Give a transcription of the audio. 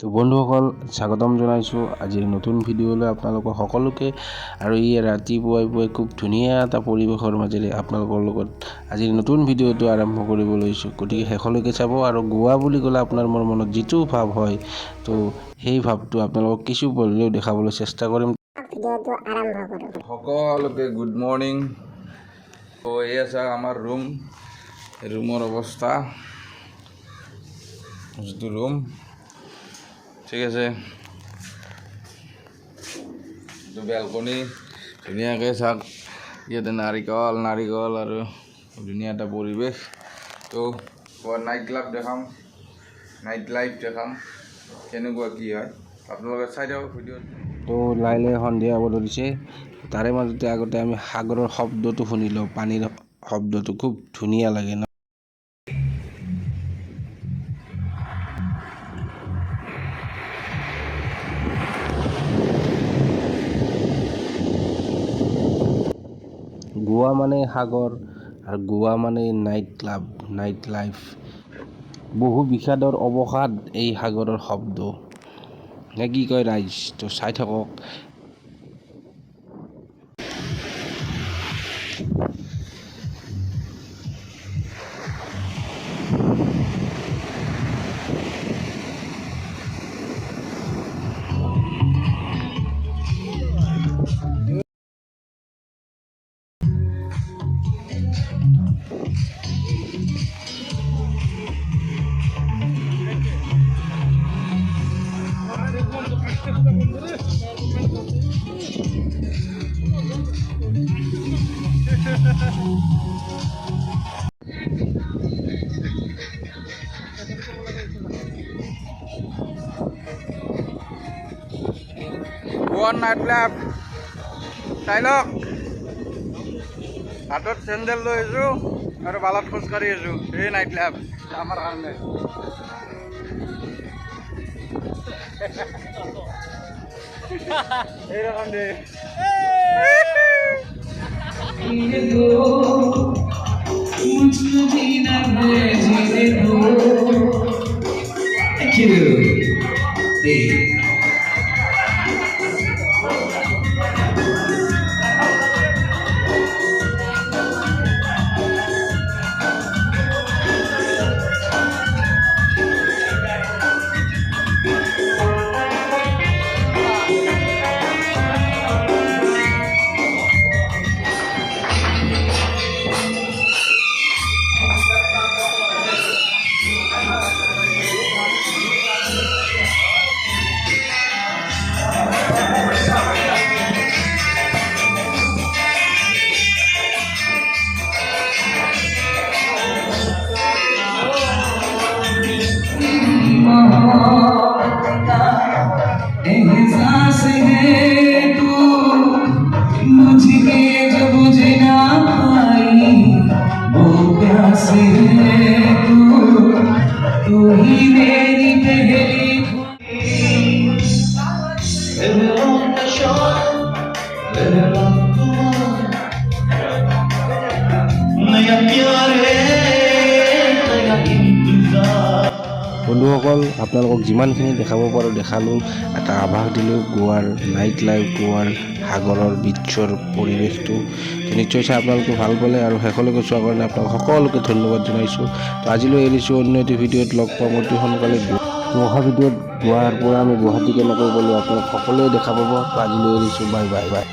তো বন্ধুসকল স্বাগতম জনাইছোঁ আজিৰ নতুন ভিডিঅ'লৈ আপোনালোকক সকলোকে আৰু এই ৰাতিপুৱাই খুব ধুনীয়া এটা পৰিৱেশৰ মাজেৰে আপোনালোকৰ লগত আজিৰ নতুন ভিডিঅ'টো আৰম্ভ কৰিব লৈছোঁ। গতিকে শেষলৈকে চাব আৰু গোৱা বুলি ক'লে আপোনাৰ মোৰ মনত যিটো ভাৱ হয় তো সেই ভাৱটো আপোনালোকক কিছু পৰিলেও দেখাবলৈ চেষ্টা কৰিম। ভিডিঅ'টো আৰম্ভ কৰোঁ। সকলোকে গুড মৰ্নিং। তো এই আছে আমাৰ ৰুমৰ অৱস্থা, যিটো ৰুম ঠিক আছে, এইটো বেলকনি ধুনীয়াকৈ চাওক, ইয়াতে নাৰিকল আৰু ধুনীয়া এটা পৰিৱেশ। তো নাইট লাইফ দেখাম কেনেকুৱা কি হয় আপোনালোকে চাই দিয়ক ভিডিঅ'ত। তো লাহে সন্ধিয়া হ'ব ধৰিছে, তাৰে মাজতে আগতে আমি সাগৰৰ শব্দটো শুনি লওঁ। পানীৰ শব্দটো খুব ধুনীয়া লাগে ন। গোৱা মানে সাগৰ আৰু গোৱা মানে নাইট লাইফ। বহু বিষাদৰ অৱসাদ এই সাগৰৰ শব্দ নে কি কয় ৰাইজ? তো চাই থাকক। গোৱাৰ নাইট লাইফ চাই লওক। হাতত চেণ্ডেল লৈ আহিছোঁ আৰু বালত খোজকাঢ়ি আছোঁ। এই নাইট লাইফ আমাৰ কাৰণে। এইৰকম দে বন্ধুসকল আপোনালোকক যিমানখিনি দেখাব পাৰোঁ দেখালোঁ, এটা আভাস দিলোঁ গোৱাৰ নাইট লাইফ, গোৱাৰ সাগৰৰ বিচৰ পৰিৱেশটো। নিশ্চয় চাই আপোনালোকে ভাল পালে আৰু শেষলৈকে চোৱাৰ কাৰণে আপোনালোক সকলোকে ধন্যবাদ জনাইছোঁ। তো আজিলৈ এৰিছোঁ, অন্য এটি ভিডিঅ'ত লগ পাম অতি সোনকালে। অহা ভিডিঅ'ত গোৱাৰ পৰা আমি গুৱাহাটী কেনেকৈ গ'লোঁ আপোনালোক সকলোৱে দেখা পাব। তো আজিলৈ এৰিছোঁ, বাই।